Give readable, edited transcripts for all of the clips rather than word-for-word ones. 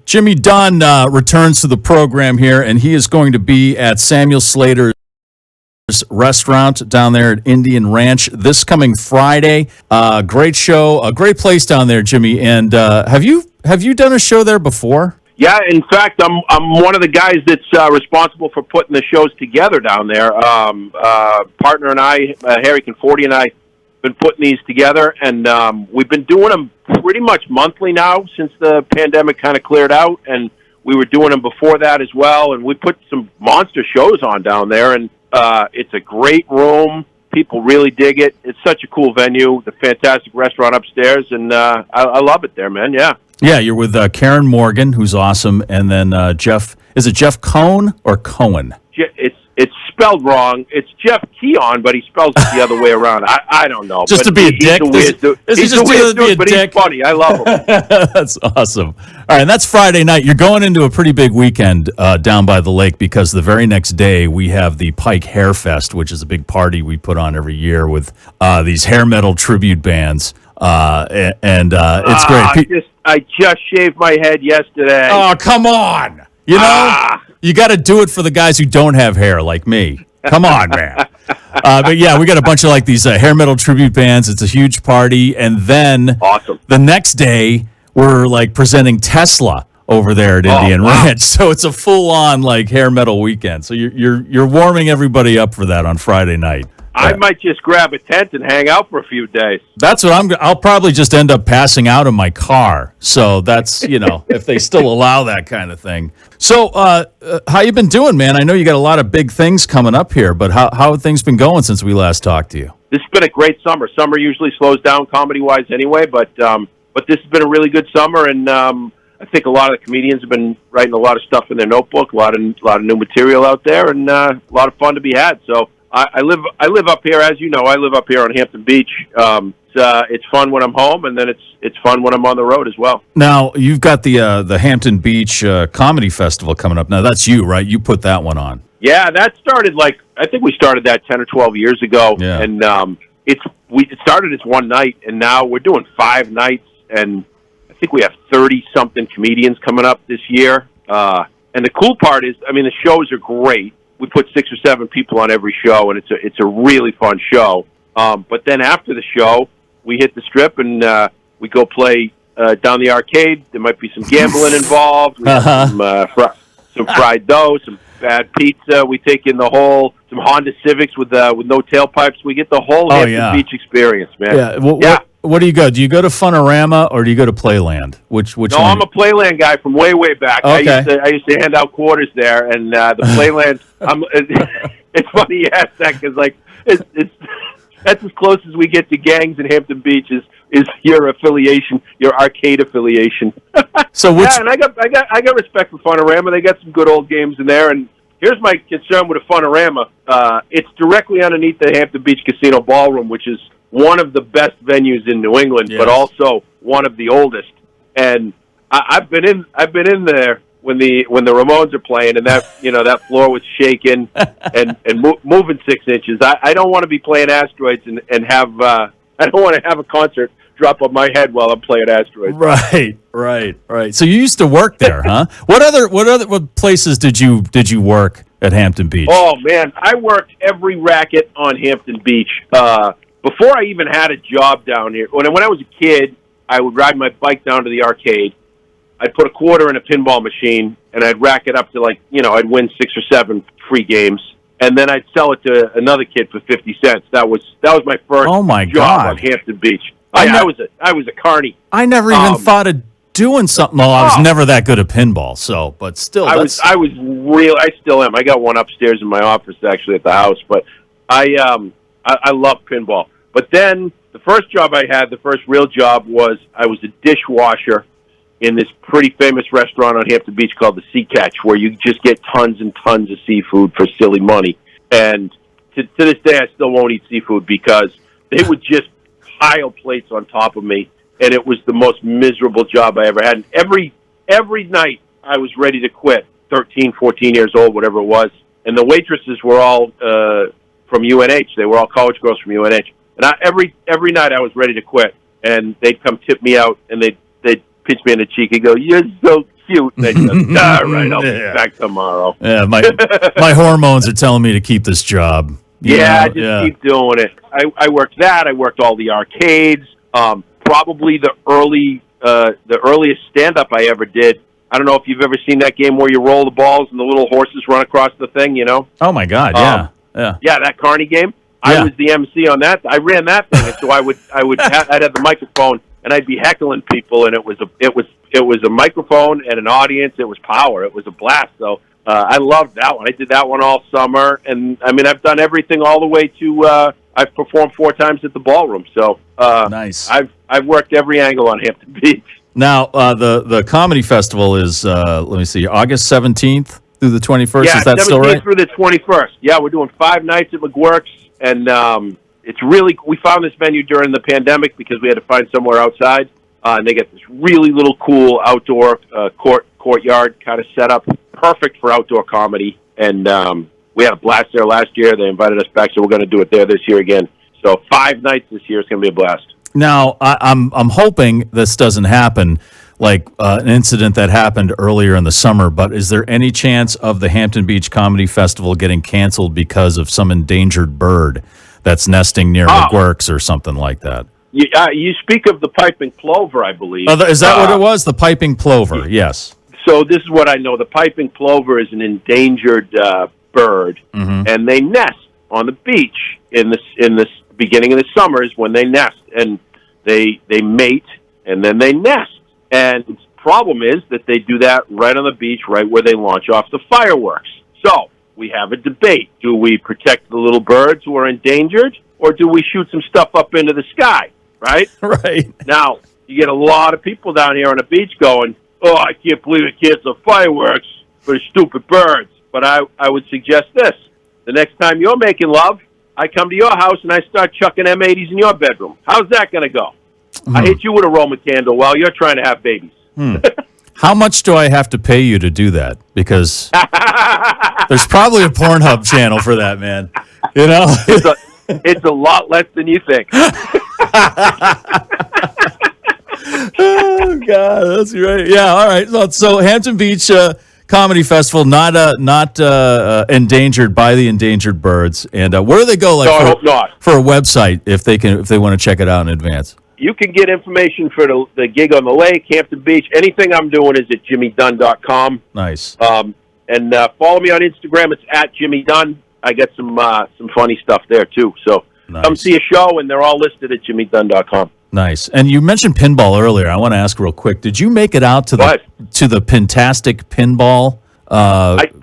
Jimmy Dunn returns to the program here, and he is going to be at Samuel Slater's restaurant down there at Indian Ranch this coming Friday. Great show, a great place down there, Jimmy. And have you done a show there before? Yeah, in fact, I'm one of the guys that's responsible for putting the shows together down there. Partner and I, Harry Conforti and I, been putting these together, and we've been doing them pretty much monthly now since the pandemic kind of cleared out, and we were doing them before that as well, and we put some monster shows on down there, and it's a great room. People really dig it. It's such a cool venue, the fantastic restaurant upstairs, and I love it there, man, yeah. Yeah, you're with Karen Morgan, who's awesome, and then Jeff, is it Jeff Cohn or Cohen? It's spelled wrong. It's Jeff Keon, but he spells it the other way around. I don't know. Just to be a dick? He's a weird dude, but he's funny. I love him. That's awesome. All right, and that's Friday night. You're going into a pretty big weekend down by the lake because the very next day we have the Pike Hair Fest, which is a big party we put on every year with these hair metal tribute bands. It's great. I just shaved my head yesterday. Oh, come on. You know, you got to do it for the guys who don't have hair like me. Come on, man. But yeah, we got a bunch of like these hair metal tribute bands. It's a huge party. And then awesome. The next day, we're like presenting Tesla over there at Indian Ranch. So it's a full on like hair metal weekend. So you're warming everybody up for that on Friday night. I might just grab a tent and hang out for a few days. That's what I'll probably just end up passing out in my car. So that's, if they still allow that kind of thing. So how you been doing, man? I know you got a lot of big things coming up here, but how have things been going since we last talked to you? This has been a great summer. Summer usually slows down comedy-wise anyway, but this has been a really good summer, and I think a lot of the comedians have been writing a lot of stuff in their notebook, a lot of new material out there, and a lot of fun to be had. So I live up here, as you know. I live up here on Hampton Beach. It's fun when I'm home, and then it's fun when I'm on the road as well. Now you've got the Hampton Beach Comedy Festival coming up. Now that's you, right? You put that one on. Yeah, that started I think we started that 10 or 12 years ago, yeah. And it started as one night, and now we're doing 5 nights, and I think we have 30-something comedians coming up this year. And the cool part is, the shows are great. We put 6 or 7 people on every show, and it's a really fun show. But then after the show, we hit the strip and we go play down the arcade. There might be some gambling involved. We have some fried dough, some bad pizza. We take in some Honda Civics with no tailpipes. We get the whole Hampton Beach experience, man. Yeah. What do you go? Do you go to Funorama or do you go to Playland? Which No, one? I'm a Playland guy from way back. Okay. I used to hand out quarters there, and the Playland. It's funny you ask that because it's that's as close as we get to gangs in Hampton Beach is your affiliation, your arcade affiliation. So and I got respect for Funorama. They got some good old games in there, and here's my concern with a Funorama. It's directly underneath the Hampton Beach Casino Ballroom, which is one of the best venues in New England, but also one of the oldest. And I've been in there when the Ramones are playing, and that floor was shaking and moving 6 inches. I don't want to be playing Asteroids and have I don't want to have a concert drop on my head while I'm playing Asteroids. Right. So you used to work there, huh? What places did you work at Hampton Beach? Oh man, I worked every racket on Hampton Beach. Before I even had a job down here, when I was a kid, I would ride my bike down to the arcade. I'd put a quarter in a pinball machine, and I'd rack it up to I'd win 6 or 7 free games, and then I'd sell it to another kid for 50 cents. That was my first job on Hampton Beach. I was a carny. I never even thought of doing something. Well, I was never that good at pinball, but still, I was real. I still am. I got one upstairs in my office actually at the house, but I love pinball. But then the first job I had, the first real job, was I was a dishwasher in this pretty famous restaurant on Hampton Beach called the Sea Catch, where you just get tons and tons of seafood for silly money. And to this day, I still won't eat seafood because they would just pile plates on top of me, and it was the most miserable job I ever had. And every night I was ready to quit, 13, 14 years old, whatever it was. And the waitresses were all from UNH. They were all college girls from UNH. And every night I was ready to quit, and they'd come tip me out, and they'd pinch me in the cheek and go, "You're so cute. And then you go, all right, I'll be back tomorrow. Yeah, my hormones are telling me to keep this job. Keep doing it. I worked that. I worked all the arcades. Probably the earliest stand-up I ever did. I don't know if you've ever seen that game where you roll the balls and the little horses run across the thing, you know? Oh, my God, yeah. Yeah, that Carney game. Yeah. I was the MC on that. I ran that thing, and so I'd have the microphone, and I'd be heckling people, and it was a microphone and an audience. It was power. It was a blast, though. I loved that one. I did that one all summer, and, I mean, I've done everything all the way to I've performed 4 times at the ballroom, so nice. I've worked every angle on Hampton Beach. Now, the comedy festival is, let me see, August 17th through the 21st. Yeah, is that still right? 17th through the 21st. Yeah, we're doing 5 nights at McGuirk's, and it's really, we found this venue during the pandemic because we had to find somewhere outside, and they got this really little cool outdoor courtyard kind of set up, perfect for outdoor comedy, and we had a blast there last year. They invited us back, so we're going to do it there this year again. So 5 nights this year is going to be a blast. Now, I'm hoping this doesn't happen, like an incident that happened earlier in the summer, but is there any chance of the Hampton Beach Comedy Festival getting canceled because of some endangered bird that's nesting near McGuirk's or something like that? You speak of the piping plover, I believe. Is that what it was? The piping plover, yes. So this is what I know. The piping plover is an endangered bird, and they nest on the beach in this beginning of the summer is when they nest, and they mate, and then they nest. And problem is that they do that right on the beach, right where they launch off the fireworks. So we have a debate. Do we protect the little birds who are endangered, or do we shoot some stuff up into the sky, right? Right. Now, you get a lot of people down here on the beach going, oh, I can't believe it cancels fireworks for the stupid birds. But I would suggest this. The next time you're making love, I come to your house and I start chucking M80s in your bedroom. How's that going to go? I hit you with a Roman candle while you're trying to have babies. How much do I have to pay you to do that? Because there's probably a Pornhub channel for that, man. You know? It's a lot less than you think. Oh, God, that's right. Yeah, all right. So Hampton Beach Comedy Festival, not endangered by the endangered birds. And where do they go? Like, no, I hope not. For a website, if they want to check it out in advance. You can get information for the gig on the lake, Hampton Beach. Anything I'm doing is at jimmydunn.com. Nice. And follow me on Instagram. It's at Jimmy Dunn. I got some funny stuff there too. So come see a show, and they're all listed at jimmydunn.com. Nice. And you mentioned pinball earlier. I want to ask real quick. Did you make it out to the Pintastic Pinball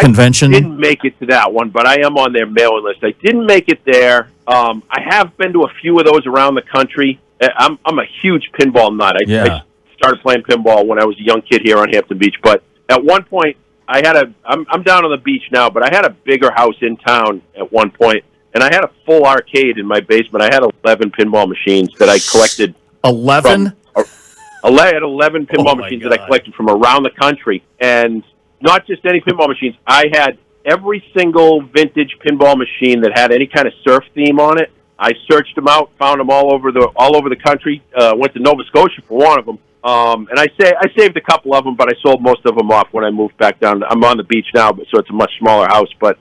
convention? I didn't make it to that one, but I am on their mailing list. I didn't make it there. I have been to a few of those around the country. I'm a huge pinball nut. I started playing pinball when I was a young kid here on Hampton Beach. But at one point, I'm down on the beach now, but I had a bigger house in town at one point, and I had a full arcade in my basement. I had 11 pinball machines that I collected. 11? I had 11 pinball machines that I collected from around the country, and not just any pinball machines. I had every single vintage pinball machine that had any kind of surf theme on it. I searched them out, found them all over the country. Went to Nova Scotia for one of them, and I saved a couple of them, but I sold most of them off when I moved back down. I'm on the beach now, so it's a much smaller house. But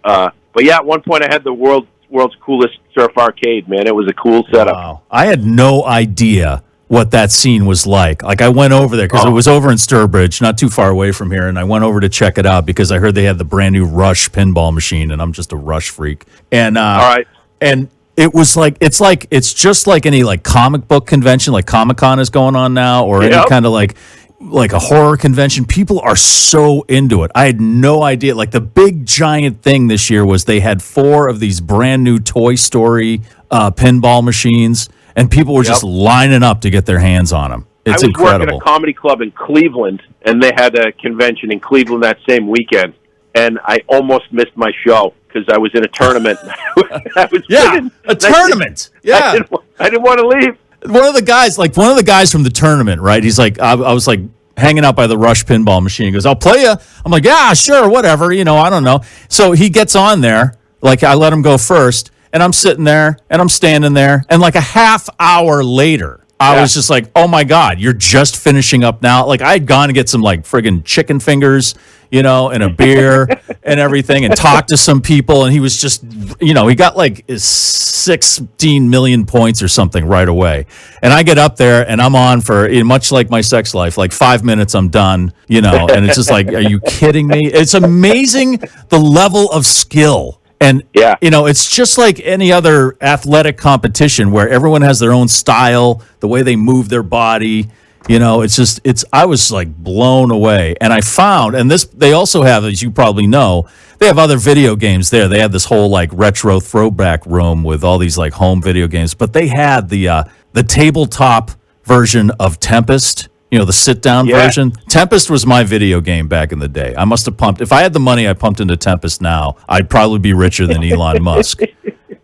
yeah, at one point I had the world's coolest surf arcade. Man, it was a cool setup. Wow, I had no idea what that scene was like. Like, I went over there because it was over in Sturbridge, not too far away from here, and I went over to check it out because I heard they had the brand new Rush pinball machine, and I'm just a Rush freak. And all right, and it was it's just like any like comic book convention, like Comic-Con is going on now, or any kind of like a horror convention. People are so into it. I had no idea. Like, the big giant thing this year was they had 4 of these brand new Toy Story pinball machines, and people were just lining up to get their hands on them. It's incredible. I was working at a comedy club in Cleveland, and they had a convention in Cleveland that same weekend, and I almost missed my show because I was in a tournament. A tournament. I didn't want to leave. One of the guys from the tournament, right? He's like, I was like hanging out by the Rush pinball machine. He goes, I'll play you. I'm like, yeah, sure, whatever. I don't know. So he gets on there. Like, I let him go first, and I'm sitting there, and I'm standing there, and like a half hour later, I was just like, oh my God, you're just finishing up now. Like I had gone to get some like friggin' chicken fingers, and a beer and everything, and talked to some people, and he was just, he got like 16 million points or something right away. And I get up there and I'm on for, much like my sex life, like 5 minutes, I'm done, and it's just like, are you kidding me? It's amazing the level of skill. And, it's just like any other athletic competition where everyone has their own style, the way they move their body. I was like blown away. And I found, and they also have, as you probably know, they have other video games there. They had this whole like retro throwback room with all these like home video games, but they had the tabletop version of Tempest. The sit-down version. Tempest was my video game back in the day. I must have pumped. If I had the money I pumped into Tempest now, I'd probably be richer than Elon Musk.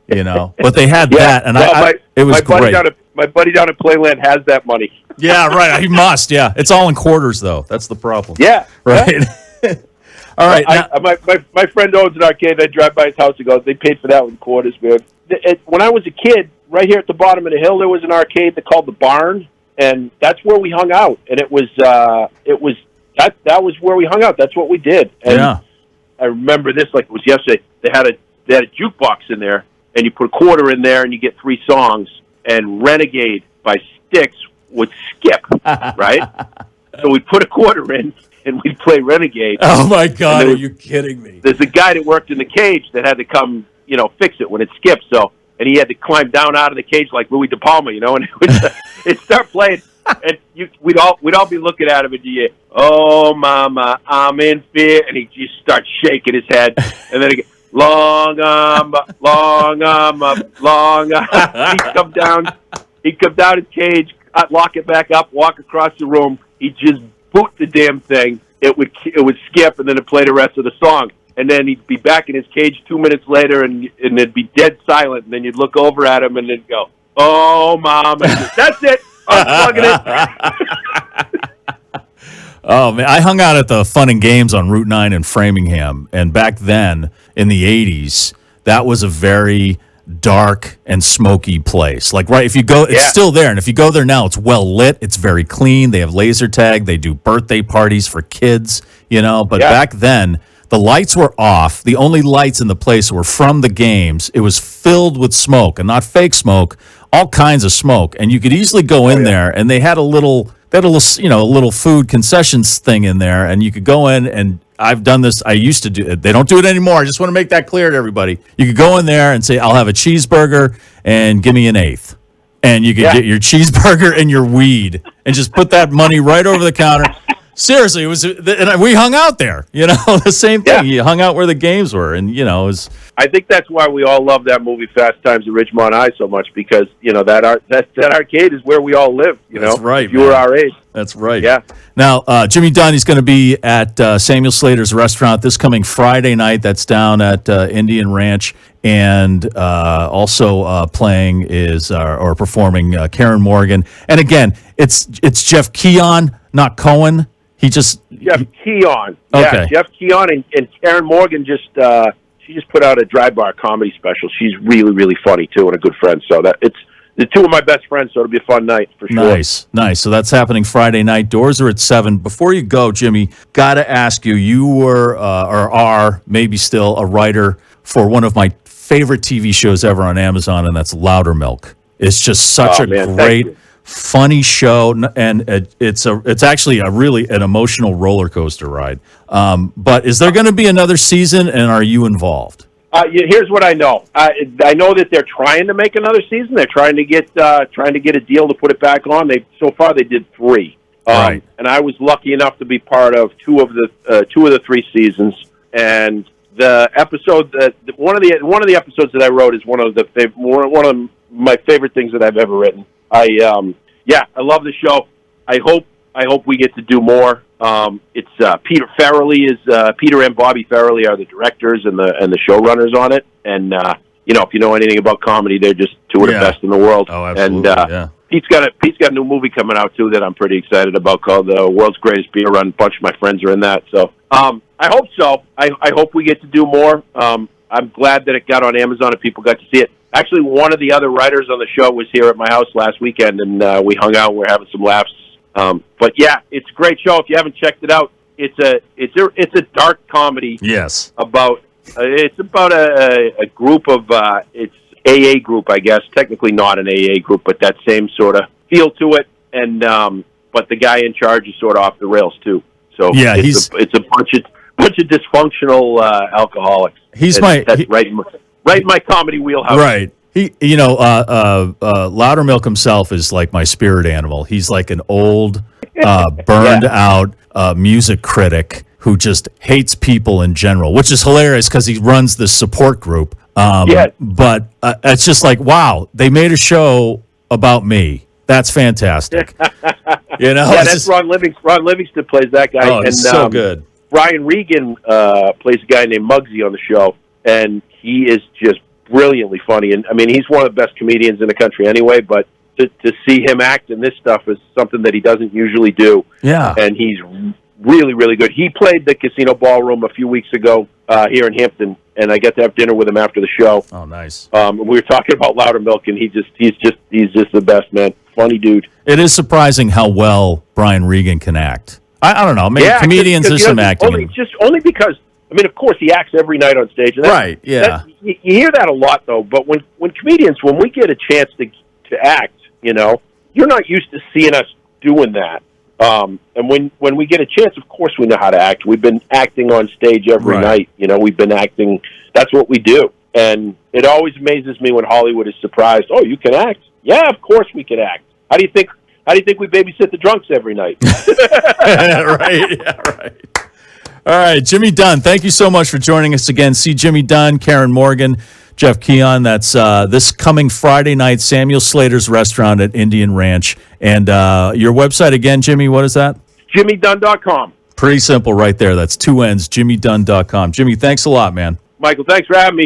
But they had that, and it was great. My buddy down at Playland has that money. Yeah, right. He must. Yeah, it's all in quarters though. That's the problem. Yeah, right. All right. My friend owns an arcade. I drive by his house and go, they paid for that in quarters, man. When I was a kid, right here at the bottom of the hill, there was an arcade that called the Barn. And that's where we hung out, and that was where we hung out. That's what we did. And I remember this like it was yesterday. They had a jukebox in there, and you put a quarter in there, and you get 3 songs. And Renegade by Styx would skip, right? So we'd put a quarter in, and we'd play Renegade. Oh my God, are you kidding me? There's a guy that worked in the cage that had to come, fix it when it skipped. And he had to climb down out of the cage like Louis De Palma, and it'd start playing, and we'd all be looking at him, and oh mama, I'm in fear, and he'd just start shaking his head, and then he'd go, long arm up, long arm up, long arm. He'd come down his cage, I'd lock it back up, walk across the room, he'd just boot the damn thing, it would skip, and then it'd play the rest of the song. And then he'd be back in his cage 2 minutes later, and it'd be dead silent. And then you'd look over at him, and then go, "Oh, Mom!" That's it. I'm plugging it. Oh man, I hung out at the Fun and Games on Route 9 in Framingham, and back then in the '80s, that was a very dark and smoky place. Like if you go, it's still there, and if you go there now, it's well lit. It's very clean. They have laser tag. They do birthday parties for kids. But back then, the lights were off. The only lights in the place were from the games. It was filled with smoke, and not fake smoke, all kinds of smoke. And you could easily go in there, and they had a little food concessions thing in there, and you could go in, and I've done this. I used to do it. They don't do it anymore. I just want to make that clear to everybody. You could go in there and say, I'll have a cheeseburger and give me an eighth. And you could get your cheeseburger and your weed and just put that money right over the counter. Seriously, and we hung out there, the same thing. You hung out where the games were, and, it was... I think that's why we all love that movie Fast Times at Ridgemont High so much, because, that arcade is where we all live, That's right, if you were our age. That's right. Yeah. Now, Jimmy Dunn, he's going to be at Samuel Slater's restaurant this coming Friday night. That's down at Indian Ranch. And also playing or performing Karen Morgan. And again, it's Jeff Keon, not Cohen. Jeff Keon. Okay. Yeah, Jeff Keon and Karen Morgan she just put out a dry bar comedy special. She's really, really funny too, and a good friend. So it's the two of my best friends. So it'll be a fun night for sure. Nice. So that's happening Friday night. Doors are at 7. Before you go, Jimmy, got to ask you. You were or are maybe still a writer for one of my favorite TV shows ever on Amazon, and that's Loudermilk. It's just such a great, funny show, and it's actually an emotional roller coaster ride. But is there going to be another season, and are you involved? Here's what I know. I know that they're trying to make another season. They're trying to get a deal to put it back on. So far they did 3. Right. And I was lucky enough to be part of 2 of the 3 seasons. And the episode one of the episodes that I wrote is one of my favorite things that I've ever written. I love the show. I hope we get to do more. It's Peter and Bobby Farrelly are the directors and the showrunners on it. And if you know anything about comedy, they're just 2 of the best in the world. Oh, absolutely. And Pete's got a new movie coming out too that I'm pretty excited about called The World's Greatest Beer Run. A bunch of my friends are in that. So I hope so. I hope we get to do more. I'm glad that it got on Amazon and people got to see it. Actually, one of the other writers on the show was here at my house last weekend, and we hung out. We're having some laughs. But yeah, it's a great show. If you haven't checked it out, it's a dark comedy. Yes. It's about a group of it's AA group, I guess. Technically not an AA group, but that same sort of feel to it. And but the guy in charge is sort of off the rails too. So yeah, it's a bunch of dysfunctional alcoholics. That's right in my comedy wheelhouse. Right. Loudermilk himself is like my spirit animal. He's like an old, burned out music critic who just hates people in general, which is hilarious because he runs this support group. But it's just like, wow, they made a show about me. That's fantastic. That's Ron Livingston. Ron Livingston plays that guy. Oh, it's so good. Brian Regan plays a guy named Muggsy on the show, and he is just brilliantly funny. And I mean, he's one of the best comedians in the country anyway, but to see him act in this stuff is something that he doesn't usually do. Yeah. And he's really, really good. He played the Casino Ballroom a few weeks ago here in Hampton, and I got to have dinner with him after the show. Oh, nice. We were talking about Loudermilk, and he's just the best, man. Funny dude. It is surprising how well Brian Regan can act. I don't know. Maybe comedians there's some acting. Only because, I mean, of course, he acts every night on stage. And right, yeah. You hear that a lot, though. But when we get a chance to act, you're not used to seeing us doing that. And when we get a chance, of course, we know how to act. We've been acting on stage every night. We've been acting. That's what we do. And it always amazes me when Hollywood is surprised. Oh, you can act? Yeah, of course we can act. How do you think we babysit the drunks every night? Right. Yeah, right. All right, Jimmy Dunn, thank you so much for joining us again. See Jimmy Dunn, Karen Morgan, Jeff Keon. That's this coming Friday night, Samuel Slater's Restaurant at Indian Ranch. And your website again, Jimmy, what is that? JimmyDunn.com. Pretty simple right there. That's 2 N's, JimmyDunn.com. Jimmy, thanks a lot, man. Michael, thanks for having me.